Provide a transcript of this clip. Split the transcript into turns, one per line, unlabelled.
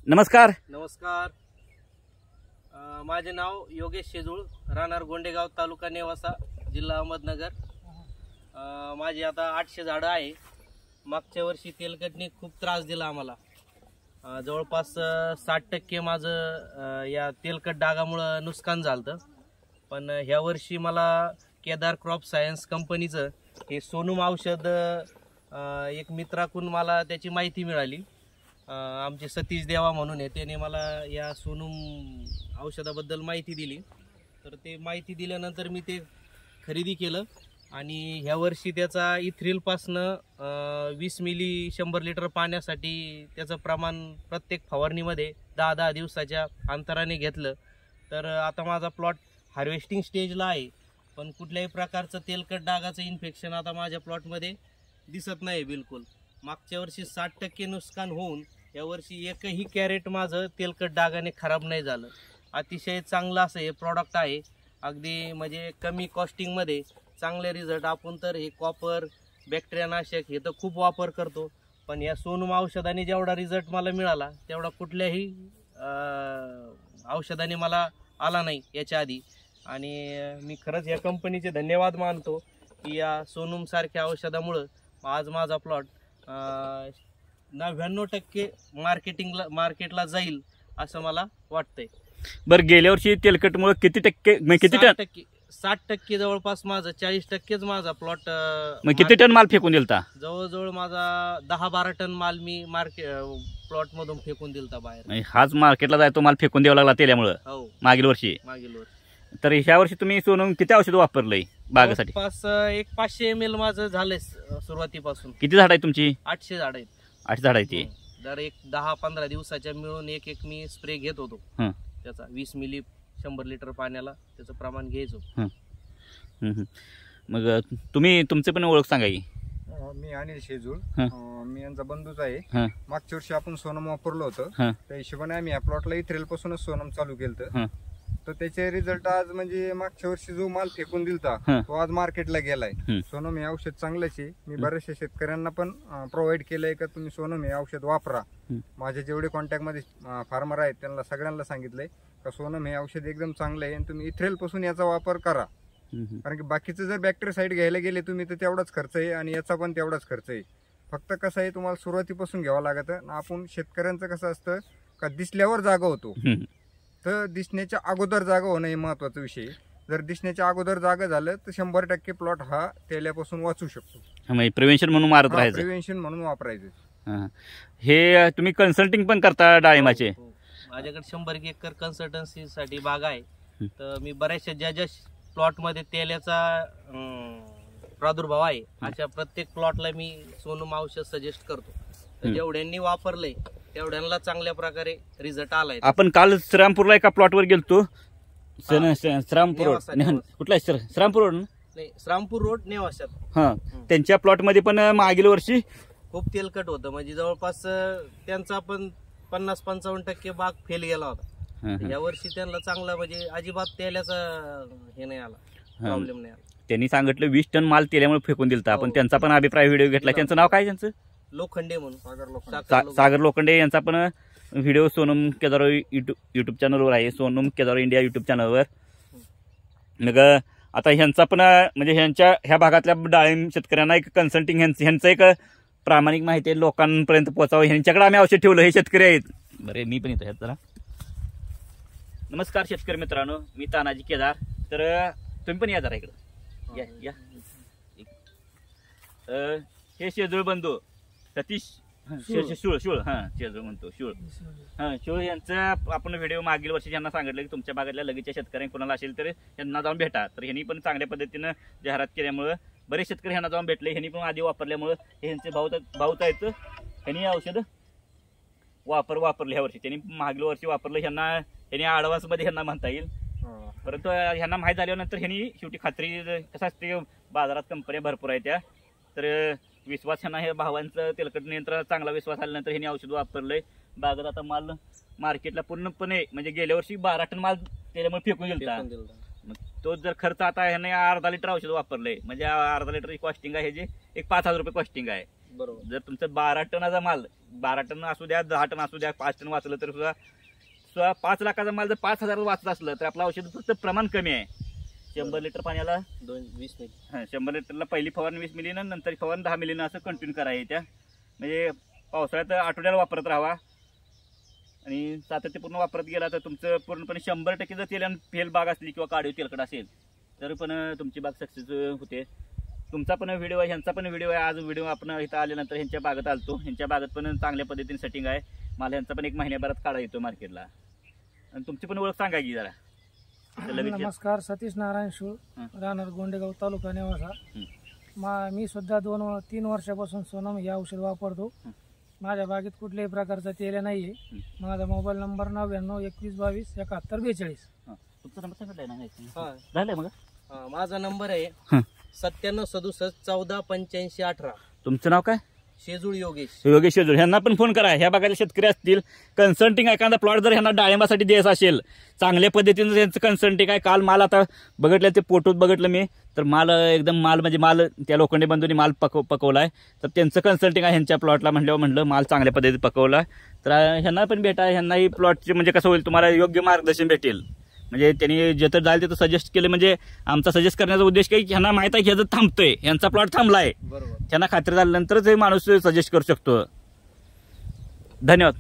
नमस्कार.
नमस्कार. माझे नाव योगेश शेजूळ, राहणार गोंडेगाव, तालुका नेवासा, जिल्हा अहमदनगर. माझी आता 800 झाडं आहे. मागच्या वर्षी तेलकटने खूप त्रास दिला आम्हाला. जवळपास 60% माझं या तेलकट डागामुळं नुकसान झालं. पण ह्या वर्षी मला केदार क्रॉप सायन्स कंपनीचं हे सोनूम औषध एक मित्राकडून मला त्याची माहिती मिळाली. आमचे सतीश देवा म्हणून आहे, त्याने मला या सोनूम औषधाबद्दल माहिती दिली. तर ते माहिती दिल्यानंतर मी ते खरेदी केलं आणि ह्या वर्षी त्याचा इथ्रिलपासनं 20 मिली 100 लिटर पाण्यासाठी त्याचं प्रमाण प्रत्येक फवारणीमध्ये 10-10 दिवसाच्या अंतराने घेतलं. तर आता माझा प्लॉट हार्वेस्टिंग स्टेजला आहे, पण कुठल्याही प्रकारचं तेलकट डागाचं इन्फेक्शन आता माझ्या प्लॉटमध्ये दिसत नाही बिलकुल. मागच्या वर्षी 60% नुकसान होऊन यावर्षी एकही कॅरेट माझं तेलकट डागाने खराब नाही झालं. अतिशय चांगलं असं हे प्रॉडक्ट आहे. अगदी म्हणजे कमी कॉस्टिंगमध्ये चांगले रिझल्ट. आपण तर हे कॉपर, बॅक्टेरियानाशक हे तर खूप वापर करतो, पण या सोनूम औषधाने जेवढा रिझल्ट मला मिळाला तेवढा कुठल्याही औषधाने मला आला नाही याच्या आधी. आणि मी खरंच या कंपनीचे धन्यवाद मानतो की या सोनूम सारख्या औषधामुळं आज माझा प्लॉट 99% मार्केटला जाईल असं मला वाटतंय.
बरं, गेल्या वर्षी तेलकटमुळे किती टक्के, किती टन?
60% जवळपास माझं 40%च माझा प्लॉट.
किती टन माल फेकून दिलता?
जवळजवळ माझा 10-12 टन माल मी प्लॉट मधून फेकून दिलता बाहेर.
हाच मार्केटला जायतो माल फेकून द्यावा लागला तेल्यामुळे.
हो,
मागील वर्षी. तर ह्या वर्षी तुम्ही सोनूम किती औषध वापरलंय बागेसाठी?
एक 500 ml माझं झालंय सुरुवातीपासून.
किती झाड आहे तुमची?
800 झाड आहेत.
8 झाड आहे.
दर एक 10-15 दिवसाच्या मिळून एक मी स्प्रे घेत होतो त्याचा. 20 मिली 100 लिटर पाण्याला त्याचं प्रमाण घ्यायचो.
मग तुमचे पण ओळख सांगा की.
मी अनिल शेजूळ, मी यांचा बंधूच आहे. मागच्या वर्षी आपण सोनम वापरलं होतं, त्या हिशोबाने आम्ही या प्लॉटला इथ्रेल पासूनच सोनम चालू केलं. तर त्याचे रिझल्ट आज म्हणजे मागच्या वर्षी जो माल फेकून दिलता तो आज मार्केटला गेलाय. सोनम हे औषध चांगलंच आहे. मी बऱ्याचशा शेतकऱ्यांना पण प्रोव्हाइड केलंय का तुम्ही सोनम हे औषध वापरा. माझे जेवढे कॉन्टॅक्ट मध्ये फार्मर आहेत त्यांना सगळ्यांना सांगितलंय का सोनम हे औषध एकदम चांगलं आहे आणि तुम्ही इथ्रेल पासून याचा वापर करा. कारण की बाकीचं जर बॅक्टेरियासाइड घ्यायला गेले तुम्ही तर तेवढाच खर्च आहे आणि याचा पण तेवढाच खर्च आहे. फक्त कसं आहे, तुम्हाला सुरुवातीपासून घ्यावं लागतं. आपण शेतकऱ्यांचं कसं असतं का दिसल्यावर जागा होतो, तर दिसण्याच्या अगोदर जागा होणं हे महत्वाचा विषय. जर दिसण्याच्या अगोदर जागा झालं तर 100% प्लॉट हा तेल्यापासून वाचू शकतो.
प्रिव्हेन्शन म्हणून मारत राहायचं,
प्रिव्हेन्शन म्हणून वापरायचं.
हे तुम्ही कन्सल्टिंग पण करता डाळिंबाचे?
माझ्याकडे 100 एकर कन्सल्टन्सी साठी बाग आहे. तर मी बऱ्याचशा ज्या प्लॉट मध्ये तेल्याचा प्रादुर्भाव आहे अशा प्रत्येक प्लॉटला मी सोनूम औषध सजेस्ट करतो. तर जेवढ्यांनी वापरलंय तेवढ्यांना चांगल्या प्रकारे रिझल्ट आलाय.
आपण काल श्रामपूरला एका प्लॉटवर गेलतो. श्रामपूर कुठला? श्रामपूर रोड
नाही, श्रामपूर रोड नेवाशात.
त्यांच्या प्लॉट मध्ये पण मागील वर्षी
खूप तेलकट होतं. म्हणजे जवळपास त्यांचा पण 50-55% बाग फेल गेला होता. या वर्षी त्यांना चांगला म्हणजे अजिबात तेल्याचा हे नाही आला, प्रॉब्लेम नाही आला.
त्यांनी सांगितलं 20 टन माल तेल्यामुळे फेकून दिलता. आपण त्यांचा पण अभिप्राय व्हिडिओ घेतला. त्यांचं नाव काय? त्यांचं
लोखंडे म्हणून,
सागर लोखंडे यांचा पण व्हिडिओ सोनम केदार युट्यूब चॅनलवर आहे. सोनम केदार इंडिया युट्यूब चॅनलवर. मग आता ह्यांचा पण म्हणजे ह्या भागातल्या डाळिंब शेतकऱ्यांना एक कन्सल्टिंग ह्यांचं एक प्रामाणिक माहिती आहे लोकांपर्यंत पोहोचावं, ह्यांच्याकडे आम्ही औषध ठेवलं. हे शेतकरी आहेत. बरे, मी पण येतो जरा. नमस्कार शेतकरी मित्रांनो, मी तानाजी केदार. तर तुम्ही पण या जरा इकडं या. हे शेजूळ बंधू सतीश शिवळ शेजूळ म्हणतो शिवळ यांचा आपण व्हिडिओ मागील वर्षी ज्यांना सांगितलं की तुमच्या भागातल्या लगेचच्या शेतकऱ्यांनी कोणाला असेल तर यांना जाऊन भेटा. तर ह्यांनी पण चांगल्या पद्धतीनं जाहिरात केल्यामुळं बरेच शेतकरी ह्यांना जाऊन भेटले. ह्यांनी पण आधी वापरल्यामुळं हे ह्यांचे भाऊत आहेत. ह्यांनी औषध वापरले ह्या वर्षी. त्यांनी मागील वर्षी वापरलं. ह्यांनी ऍडव्हान्स मध्ये ह्यांना म्हणता येईल. परंतु ह्यांना माहीत झाल्यानंतर ह्यांनी शेवटी खात्री, कसं असते बाजारात कंपन्या भरपूर आहेत त्या, तर विश्वास ह्यांना हे भावांचं तेलकट नियंत्रण चांगला विश्वास आल्यानंतर ह्यांनी औषध वापरलंय. बागेत आता माल मार्केटला पूर्णपणे म्हणजे गेल्या वर्षी 12 टन माल त्याच्यामुळे फेकून गेलता. तो जर खर्च आता ह्याने अर्धा लिटर औषध वापरलंय म्हणजे अर्धा लिटर कॉस्टिंग आहे, जे एक 5000 रुपये कॉस्टिंग आहे.
बरोबर.
जर तुमचं 12 टनाचा माल 12 टन असू द्या, 10 टन असू द्या, 5 टन वाचलं तर सुद्धा 5 लाखाचा माल जर 5,000 वाचत असलं तर आपलं औषध फक्त प्रमाण कमी आहे. 100 लिटर पाण्याला
20 मिली.
100 लिटरला पहिली फवारणी 20 मिलीनं, नंतर फवारणी 10 मिलीनं असं कंटिन्यू करायचं. त्या म्हणजे पावसाळ्यात आठवड्याला वापरत राहावा आणि सातत्यपूर्ण वापरत गेला तर तुमचं पूर्णपणे 100% जर तेल फेल बाग असली किंवा काढीव तेलकट असेल तर पण तुमची बाग सक्सेस होते. तुमचा पण व्हिडिओ आहे, ह्यांचा पण व्हिडिओ आहे. आज व्हिडिओ आपण इथं आल्यानंतर ह्यांच्या बागेत आलतो. ह्यांच्या बागेत पण चांगल्या पद्धतीने सेटिंग आहे. मला ह्यांचा पण 1 महिन्याभरात काढा येतो मार्केटला. आणि तुमची पण ओळख सांगा की जरा.
नमस्कार, सतीश नारायण शूळ, राहणार गोंडेगाव, तालुका नेवासा. मी सुद्धा 2-3 वर्षापासून सोनम हे औषध वापरतो. माझ्या बागेत कुठल्याही प्रकारचा तेल नाहीये. माझा मोबाईल नंबर 9921227142.
तुमचा नंबर सांगितलाय ना?
हा.
झालंय मग?
माझा नंबर आहे 9767148518.
तुमचं नाव काय?
शेजूळ योगेश.
योगेश शेजूळ. ह्यांना पण फोन करा. ह्या भागातले शेतकरी असतील, कन्सल्टिंग एखादा प्लॉट जर ह्यांना डाळिंबासाठी द्यायचा असेल, चांगल्या पद्धतीनं त्यांचं कन्सल्टिंग आहे. काल माल आता बघितलं, ते फोटोत बघितलं मी, तर माल एकदम माल त्या लोखंडे बंधूंनी माल पकवलाय. तर त्यांचं कन्सल्टिंग आहे ह्यांच्या प्लॉटला म्हणलं माल चांगल्या पद्धतीने पकवला. तर ह्यांना पण भेटा. ह्यांनाही प्लॉटचे म्हणजे कसं होईल, तुम्हाला योग्य मार्गदर्शन भेटेल. म्हणजे त्यांनी जिथं जाईल तिथं सजेस्ट केलं. म्हणजे आमचा सजेस्ट करण्याचा उद्देश काही ह्यांना माहित आहे की ह्याचं थांबतोय, ह्यांचा प्लॉट थांबलाय,
बरोबर.
त्यांना खात्री झाल्यानंतरच हे माणूस सजेस्ट करू शकतो. धन्यवाद.